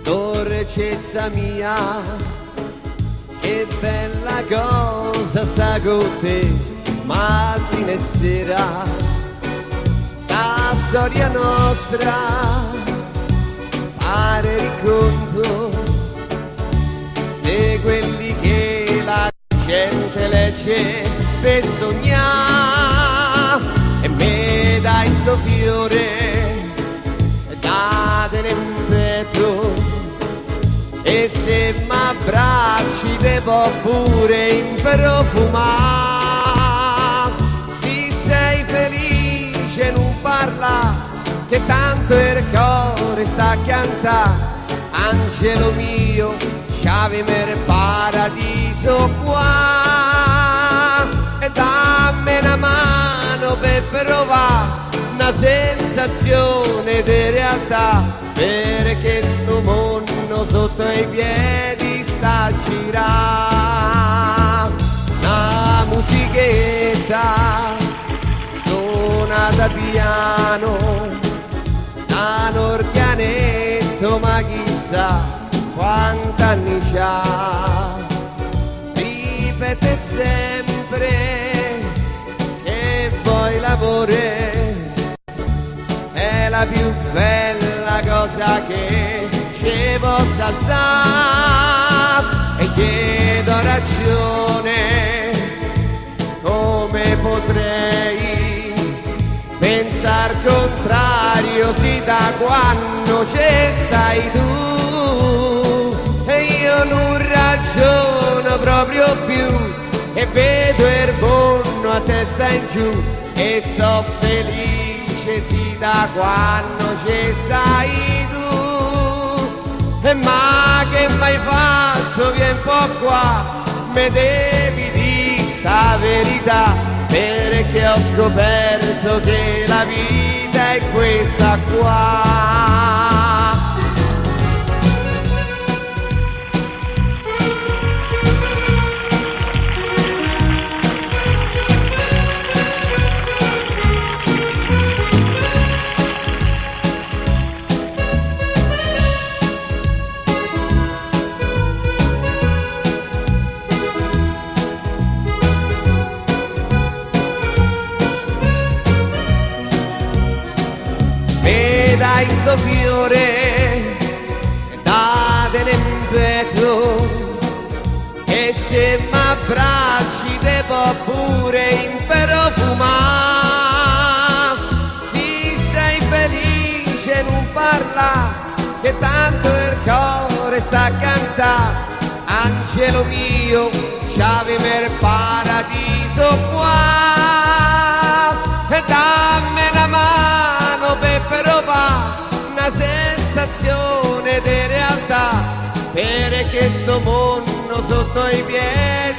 Dolcezza mia, che bella cosa sta con te, mattina e sera, sta storia nostra, pare racconto di quelli che la gente legge per sognare, e me dai sto fiore date in petto, e se m'abbracci te può pure improfumare. Se sei felice non parla, che tanto il cuore sta a cantare. Angelo mio, sciavimi il paradiso qua, e dammi una mano per provare una sensazione di realtà, perché sto mondo sotto i piedi sta a girare. Una musichetta suonata piano da un organetto, ma chissà quant'anni c'ha, ripete sempre che vuoi l'amore è la più bella cosa che ci possa stare, e chiedo ragione come potrei pensar contrario, sì, da quando ci stai tu, e io non ragiono proprio più, e vedo il mondo a testa in giù, e so felice sì da quando ci stai tu. Ma che m'hai fatto? Vieni un po' qua, me devi di sta verità, perché ho scoperto che la vita è questa qua. Dai sto fiore, datene in petto, e se m'abbracci te può pure improfumare. Se sei felice non parla, che tanto il cuore sta a cantare. Angelo mio, sciavimi il paradiso qua, e dammi una mano per provare una sensazione di realtà, perché sto mondo sotto i piedi